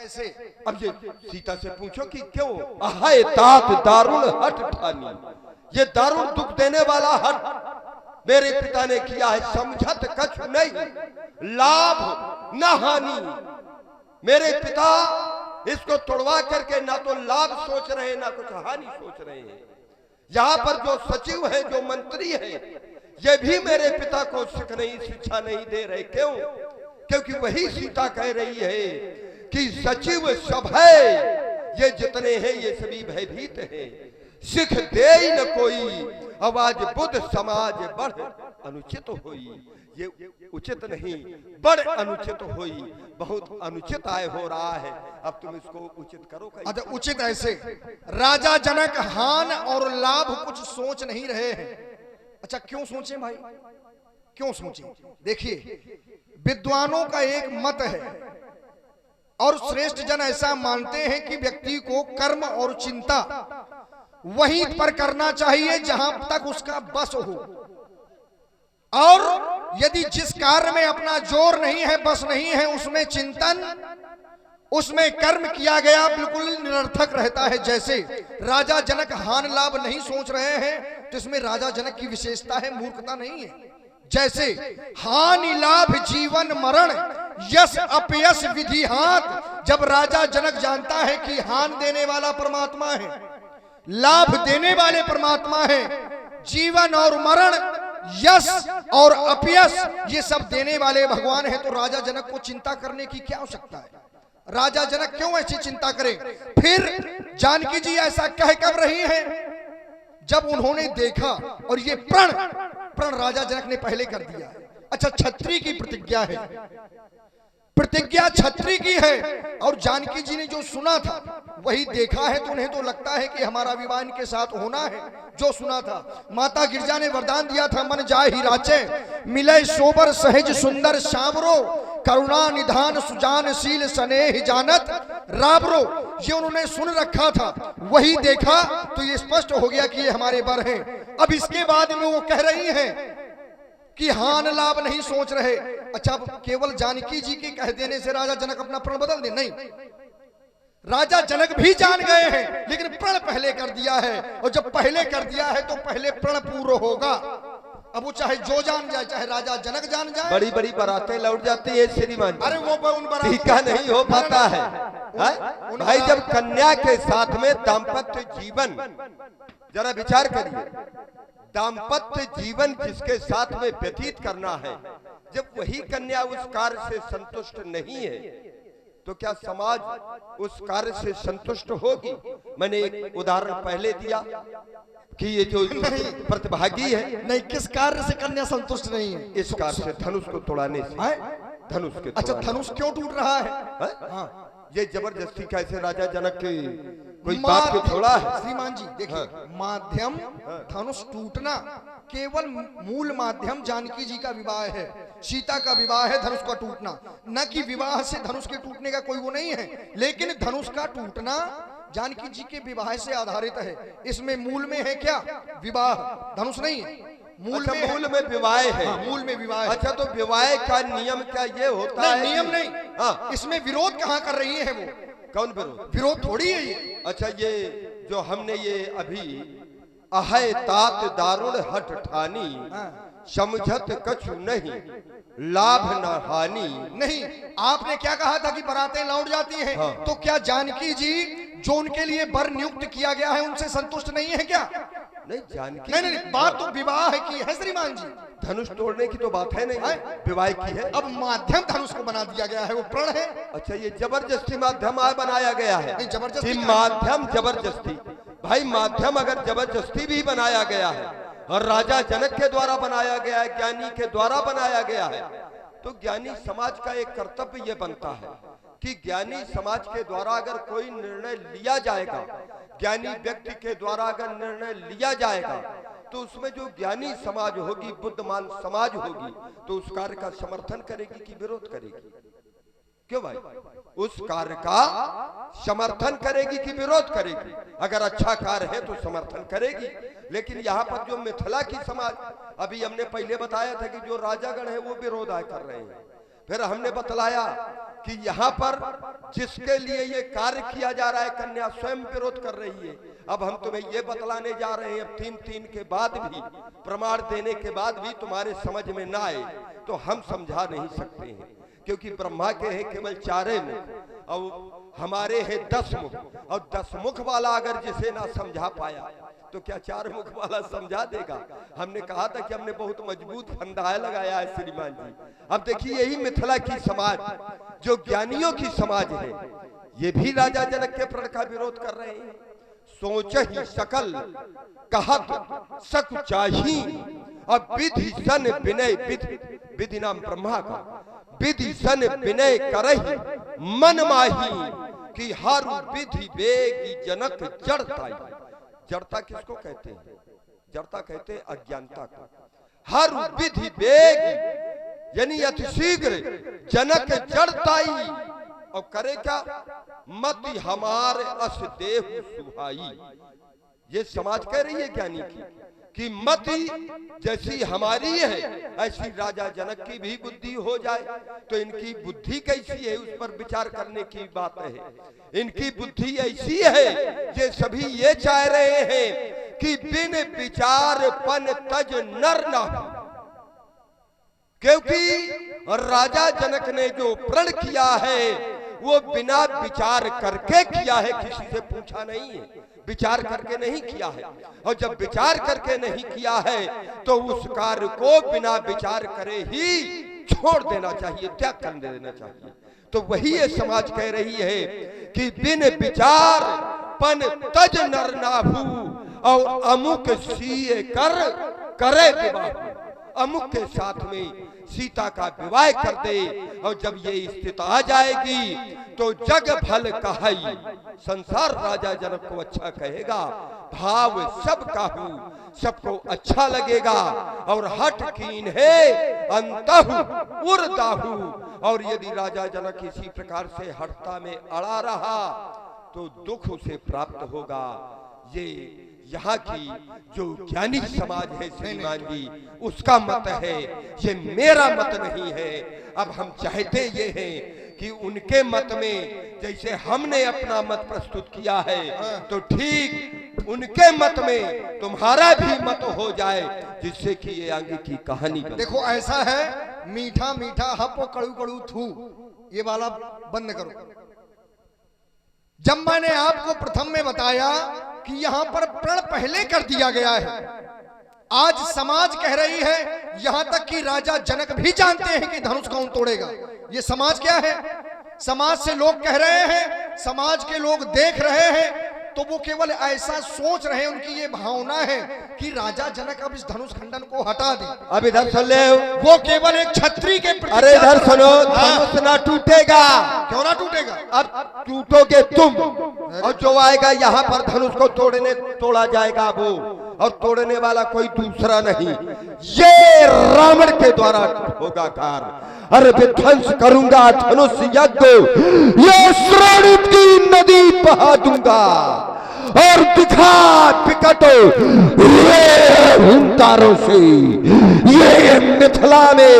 कैसे? अब ये सीता से पूछो कि क्यों? अहाय तात दारुण हट ठानी, ये दारुण दुख देने वाला हट मेरे पिता ने किया है। समझत कछु नहीं, लाभ न हानि। मेरे पिता इसको तोड़वा करके ना तो लाभ सोच रहे ना कुछ हानि सोच रहे हैं। यहाँ पर जो सचिव है, जो मंत्री है, ये भी मेरे पिता को शिक्षा नहीं दे रहे। क्यों? क्योंकि वही सीता कह रही है कि सचिव सब है, ये जितने हैं ये सभी भयभीत हैं। सिख दे न कोई, आवाज बुद्ध समाज बढ़ अनुचित होई। ये उचित नहीं, बड़ अनुचित होई। बहुत अनुचित आय हो रहा है, अब तुम इसको उचित करो। अच्छा, उचित ऐसे राजा जनक हान और लाभ कुछ सोच नहीं रहे हैं। अच्छा, क्यों सोचे भाई, क्यों सोचे? देखिए, विद्वानों का एक मत है और श्रेष्ठ जन ऐसा मानते हैं कि व्यक्ति को कर्म और चिंता वहीं पर करना चाहिए जहां तक उसका बस हो, और यदि जिस कार्य में अपना जोर नहीं है, बस नहीं है, उसमें चिंतन, उसमें कर्म किया गया बिल्कुल निरर्थक रहता है। जैसे राजा जनक हान लाभ नहीं सोच रहे हैं, तो इसमें राजा जनक की विशेषता है, मूर्खता नहीं है। जैसे हानि लाभ जीवन मरण, यश अपयश विधि हाथ। जब राजा जनक जानता है कि हान देने वाला परमात्मा है, लाभ देने वाले परमात्मा है, जीवन और मरण, यश और अपयश ये सब देने वाले भगवान है, तो राजा जनक को चिंता करने की क्या आवश्यकता है? राजा जनक क्यों ऐसी चिंता करें? फिर जानकी जी ऐसा कह कब रही है? जब उन्होंने देखा, और ये प्रण राजा जनक ने पहले कर दिया। अच्छा, छत्री की प्रतिज्ञा है, प्रतिज्ञा छत्री की है, और जानकी जी ने जो सुना था वही देखा है, तो उन्हें तो लगता है कि हमारा विवाह इनके साथ होना है। जो सुना था, माता गिरजा ने वरदान दिया था, मन जाए ही राचे, मिले सोबर सहज सुंदर श्यामरो, करुणा निधान सुजानशील स्नेह जानत राबरो। ये उन्होंने सुन रखा था, वही देखा, तो ये स्पष्ट हो गया कि ये हमारे वर हैं। अब इसके बाद में वो कह रही हैं कि हान लाभ नहीं सोच रहे। अच्छा, केवल जानकी जी के कह देने से राजा जनक अपना प्रण बदल दे? नहीं, राजा जनक भी जान गए हैं, लेकिन प्रण पहले कर दिया है, और जब पहले कर दिया है तो पहले प्रण पूर्ण होगा। अब वो चाहे जो जान जाए, चाहे राजा जनक जान जाए। बड़ी बड़ी बारातें लौट जाती है श्रीमान। अरे वो उन बारातों टीका नहीं हो पाता है भाई। जब कन्या के साथ में दाम्पत्य जीवन, जरा विचार करिए, दाम्पत्य जीवन जिसके साथ में व्यतीत करना है, जब वही कन्या उस कार्य से संतुष्ट नहीं है, तो क्या समाज उस कार्य से संतुष्ट होगी? मैंने एक उदाहरण पहले दिया कि ये जो प्रतिभागी है, नहीं, किस कार्य से कन्या संतुष्ट नहीं है? इस कार्य से, धनुष को तोड़ाने से। धनुष के, अच्छा, धनुष क्यों टूट रहा है? हाँ, ये जबरदस्ती कैसे राजा जनक के कोई बात को छोड़ा है? श्रीमान जी देखिए, माध्यम धनुष टूटना केवल मूल माध्यम जानकी जी का विवाह है, सीता का विवाह है, धनुष का टूटना। न कि विवाह से धनुष के टूटने का कोई वो नहीं है, लेकिन धनुष का टूटना जानकी जी के विवाह से आधारित है। इसमें मूल में है क्या? विवाह, धनुष नहीं है। मूल में विवाह है। हाँ, मूल में विवाह है। अच्छा, तो विवाह का नियम क्या ये होता है? नियम नहीं। हाँ, इसमें विरोध कहाँ कर रही है वो? कौन विरोध? विरोध थोड़ी है ये। अच्छा, ये जो हमने ये अभी अहय तात दारुण हट ठानी, समझत कछु नहीं, लाभ न हानि। नहीं, आपने क्या कहा था कि बारातें लौट जाती हैं? हाँ। तो क्या जानकी जी जो उनके लिए वर नियुक्त किया गया है उनसे संतुष्ट नहीं है क्या? नहीं, जानकी नहीं, बात तो विवाह की है श्रीमान जी, धनुष तोड़ने की तो बात है नहीं, विवाह की है। अब माध्यम धनुष को बना दिया गया है, वो प्रण है। अच्छा, ये जबरदस्ती माध्यम बनाया गया है? नहीं, जबरदस्ती माध्यम जबरदस्ती भाई, माध्यम अगर जबरदस्ती भी बनाया गया है और राजा जनक के द्वारा बनाया गया है, ज्ञानी के द्वारा बनाया गया है, तो ज्ञानी समाज का एक कर्तव्य यह बनता है कि ज्ञानी समाज के द्वारा अगर कोई निर्णय लिया जाएगा, ज्ञानी व्यक्ति के द्वारा अगर निर्णय लिया जाएगा, तो उसमें जो ज्ञानी समाज होगी, बुद्धिमान समाज होगी, तो उस कार्य का समर्थन करेगी कि विरोध करेगी? क्यों भाई? उस कार्य का समर्थन करेगी कि विरोध करेगी? अगर अच्छा कार्य है तो समर्थन करेगी। लेकिन यहाँ पर जो मिथिला की समाज, अभी हमने पहले बताया था कि जो राजागण है वो विरोध कर रहे हैं। फिर हमने बतलाया कि यहाँ पर जिसके लिए ये कार्य किया जा रहा है कन्या स्वयं विरोध कर रही है। अब हम तुम्हें ये बतलाने जा रहे हैं, अब 3 के बाद भी, प्रमाण देने के बाद भी तुम्हारे समझ में ना आए तो हम समझा नहीं सकते हैं, क्योंकि ब्रह्मा के हैं केवल 4 मुख और हमारे हैं 10 मुख, और 10 मुख वाला अगर जिसे ना समझा पाया तो क्या 4 मुख वाला समझा देगा। हमने कहा था कि हमने बहुत मजबूत फंदा लगाया है श्रीमान जी। अब देखिए यही मिथिला की समाज जो ज्ञानियों की समाज है, ये भी राजा जनक के प्रण का विरोध कर रहे हैं। सोच ही सकल कहत सक चाही, अब विधि सन विनय, विधि नाम ब्रह्मा का, विधि सन विनय करहि मन माही, कि हर विधि बेगी जनक जड़ताई। जड़ता किसको कहते हैं? जड़ता कहते हैं अज्ञानता को। हर विधि बेगी यानी अतिशीघ्र जनक जड़ताई, और करे क्या? मति हमारे अस देहु सुहाई। ये समाज कह रही है ज्ञानी की कि मति जैसी हमारी है ऐसी राजा जनक की भी बुद्धि हो जाए। तो इनकी बुद्धि कैसी है उस पर विचार करने की बात है। इनकी बुद्धि ऐसी है, ये सभी ये चाह रहे हैं कि बिन विचार पन तज नर न हो, क्योंकि राजा जनक ने जो प्रण किया है वो बिना विचार करके किया है, किसी से पूछा नहीं है, विचार करके नहीं किया है। और जब विचार करके नहीं किया है तो उस कार्य को बिना विचार करे ही छोड़ देना चाहिए, त्याग कर देना चाहिए। तो वही ये समाज कह रही है कि बिन विचार पन तज नर नाभू, और अमुक सीए करे विवाह, अमुक के साथ में सीता का विवाह कर दे। और जब ये स्थिति आ जाएगी तो जग भल कहाई, संसार राजा जनक को अच्छा कहेगा, भाव सब काहू, सबको अच्छा लगेगा। और हट कीन है अंतहु उर्दाहु, और यदि राजा जनक इसी प्रकार से हटता में अड़ा रहा तो दुख उसे प्राप्त होगा। ये यहाँ की जो ज्ञानी समाज है श्रीमान जी, उसका मत है, ये मेरा मत नहीं है। अब हम चाहते ये हैं कि उनके मत में जैसे हमने अपना मत प्रस्तुत किया है तो ठीक उनके मत में तुम्हारा भी मत हो जाए, जिससे कि ये आगे की कहानी बने। देखो ऐसा है, मीठा मीठा हप कड़ू कड़ू थू, ये वाला बंद करो। जब मैंने आपको प्रथम में बताया कि यहां पर प्रण पहले कर दिया गया है, आज समाज कह रही है, यहां तक कि राजा जनक भी जानते हैं कि धनुष कौन तोड़ेगा। ये समाज क्या है? समाज से लोग कह रहे हैं, समाज के लोग देख रहे हैं, तो वो केवल ऐसा सोच रहे हैं, उनकी ये भावना है कि राजा जनक अब इस धनुष खंडन को हटा दे। अब इधर सुन ले, वो केवल एक छत्री के प्रति। अरे इधर सुनो, धनुष ना टूटेगा। क्यों ना टूटेगा? अब टूटोगे तुम, और जो आएगा यहाँ पर धनुष को तोड़ा जाएगा वो, और तोड़ने वाला कोई दूसरा नहीं, ये रावण के द्वारा होगा कार्य। अरे विध्वंस करूंगा धनुष यज्ञ, ये श्रोणित की नदी बहा दूंगा, और दिखा विकट हुंकारों से ये मिथिला में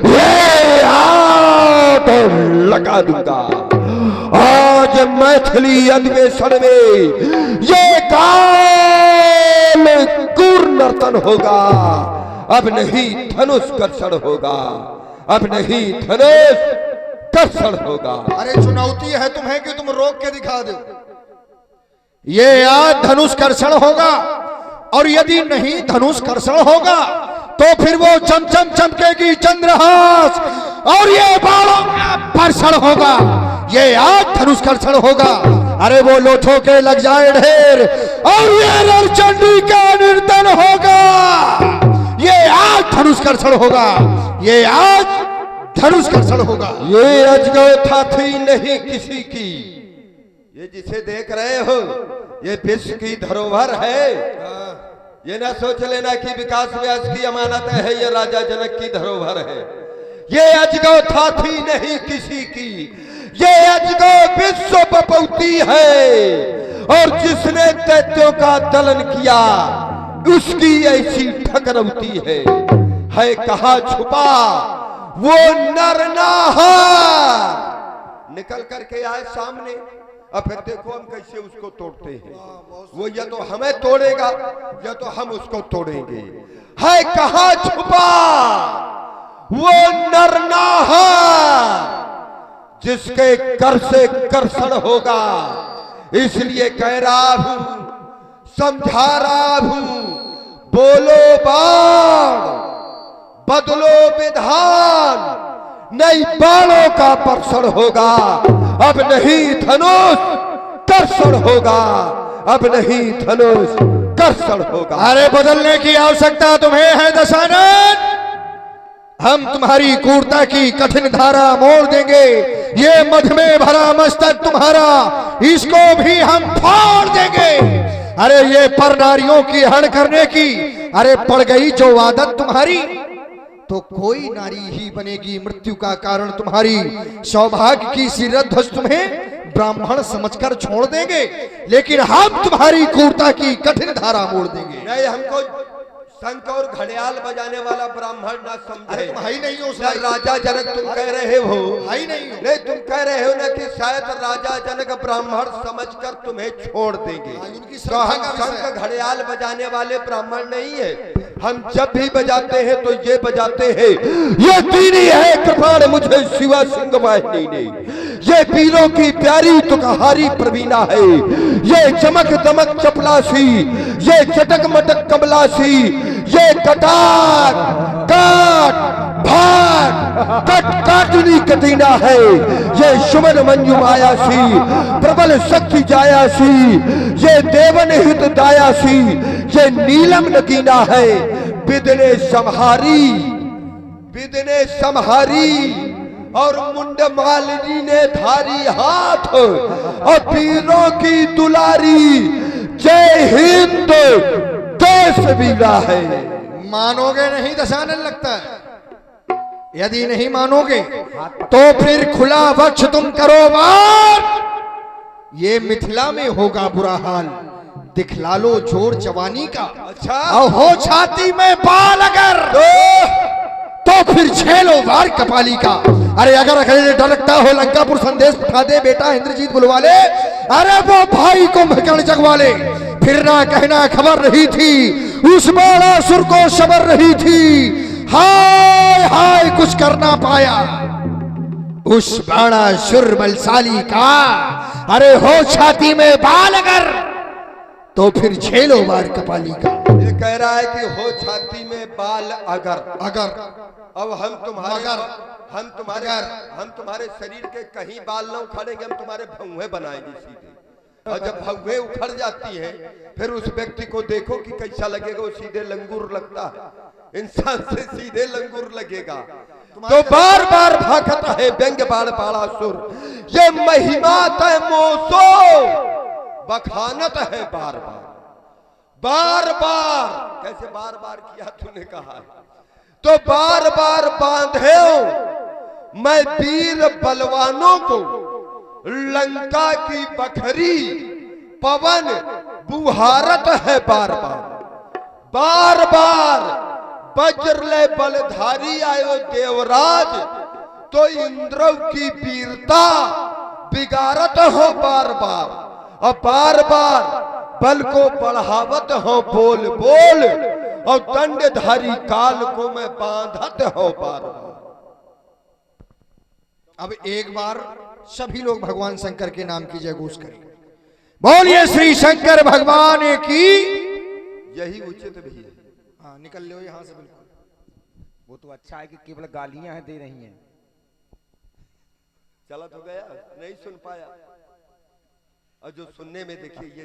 ये आग लगा दूंगा। आज मैथिली अधिवेशन में ये काल कूर नर्तन होगा, अब नहीं धनुष कर्षण होगा, अब नहीं धनुष कर्षण होगा। अरे चुनौती है तुम्हें कि तुम रोक के दिखा दो। ये आज धनुष कर्षण होगा, और यदि नहीं धनुष कर्षण होगा तो फिर वो चमचम चमकेगी चंद्रहास, और ये बाणों का वर्षण होगा। ये आज धनुष कर्षण होगा। अरे वो लोथों के लग जाए ढेर, और ये रणचंडी का नर्तन होगा। ये आज धनुष कर्षण होगा, ये आज धनुष कर्षण होगा। ये अजगौथा थी नहीं किसी की, ये जिसे देख रहे हो ये विश्व की धरोहर है। ये ना सोच लेना कि विकास व्यास की अमानत है, ये राजा जनक की धरोहर है। ये अजगौथा थी नहीं किसी की, ये अजगौ विश्व बपौती है, और जिसने दैत्यों का दलन किया उसकी ऐसी ठकरौती है कहाँ छुपा वो नर नाहा, निकल करके आए सामने। अब फिर देखो हम कैसे उसको तोड़ते हैं। वो या तो हमें तोड़ेगा या तो हम उसको तोड़ेंगे। है कहाँ छुपा वो नरनाहा जिसके कर से कर्षण होगा। इसलिए कह रहा हूं, समझा रहा हूं, बोलो बाण बदलो विधान, नई बाणों का वर्षण होगा। अब नहीं धनुष कर्षण होगा, अब नहीं धनुष कर्षण होगा। अरे बदलने की आवश्यकता तुम्हें है दशानन। हम तुम्हारी क्रूरता की कठिन धारा मोड़ देंगे। ये मध में भरा मस्तक तुम्हारा, इसको भी हम फाड़ देंगे। अरे ये पर नारियों की हरण करने की अरे पड़ गई जो आदत तुम्हारी, तो कोई नारी ही बनेगी मृत्यु का कारण तुम्हारी। सौभाग्य की सिरध्वज तुम्हें ब्राह्मण समझकर छोड़ देंगे, लेकिन हम तुम्हारी क्रूरता की कठिन धारा मोड़ देंगे। नहीं, हमको शंख और घड़ियाल बजाने वाला ब्राह्मण ना समझे। अरे तुम ही नहीं हो ना राजा जनक तुम कह रहे हो, ही नहीं हो। नहीं तुम कह रहे हो ना कि शायद राजा जनक ब्राह्मण समझकर तुम्हें छोड़ देंगे। उनकी तो हम शंख घड़ियाल बजाने वाले ब्राह्मण नहीं है। हम जब भी बजाते हैं तो ये बजाते हैं, ये दीनी है कृपाण मुझे शिवा सिंह वाहिनी ने, ये पीरों की प्यारी तुकहारी प्रवीणा है, ये चमक दमक चपलासी, ये चटक मटक कमलासी, ये कटाक काट भाट कट काटनी कटीना है, ये शुभन मंजू मायासी प्रबल शक्ति जायासी, ये देवन हित दायासी, ये नीलम नगीना है। बिदने समहारी और मुंड मालिनी ने धारी हाथ और पीरों की दुलारी, जय हिंद देश वीरा है। मानोगे नहीं दशानन लगता है। यदि नहीं मानोगे तो फिर खुला वक्ष तुम करो वार। ये मिथिला में होगा बुरा हाल, दिखला लो जोर जवानी का। अच्छा, और हो छाती में बाल अगर तो फिर झेलो वार कपाली का। अरे अगर अकेले डरकता हो लंकापुर संदेश उठा दे बेटा इंद्रजीत बुलवाले। अरे वो भाई कुंभकर्ण जगवाले, फिर ना कहना खबर रही थी, उस बाणासुर को शबर रही थी। हाय हाय कुछ करना पाया उस बाणासुर बलशाली का। अरे हो छाती में बाल अगर तो फिर झेलो वार कपाली का। ये कह रहा है कि हो छाती में बाल अगर अब हम तुम्हारे शरीर के कहीं बाल न उखाड़ेंगे, हम तुम्हारे भौंहे बनाएंगे सीधे। और जब भौंहे उखड़ जाती हैं फिर उस व्यक्ति को देखो कि कैसा लगेगा। वो सीधे लंगूर लगता है, इंसान से सीधे लंगूर लगेगा। तो बार बार भागत है व्यंग बाण बाणासुर, ये महिमा तय मोसो बखानत है बार बार। कैसे बार बार किया तूने कहा है, तो बार बार बांधे मैं वीर बलवानों को, लंका की बखरी पवन बुहारत है बार बार। वज्र ले बलधारी आयो देवराज, तो इंद्र की वीरता बिगाड़त हो बार और बार बल को बढ़ावत हो बोल और दंडधारी काल को मैं बांधत हो बार। अब एक बार सभी लोग भगवान शंकर के नाम की जय घोष करें। बोलिए श्री शंकर भगवान की। यही उचित भी है। हाँ निकल लो यहाँ से बिल्कुल। वो तो अच्छा है कि केवल गालियां दे रही हैं। चला तो गया, नहीं सुन पाया। और जो सुनने में देखिए ये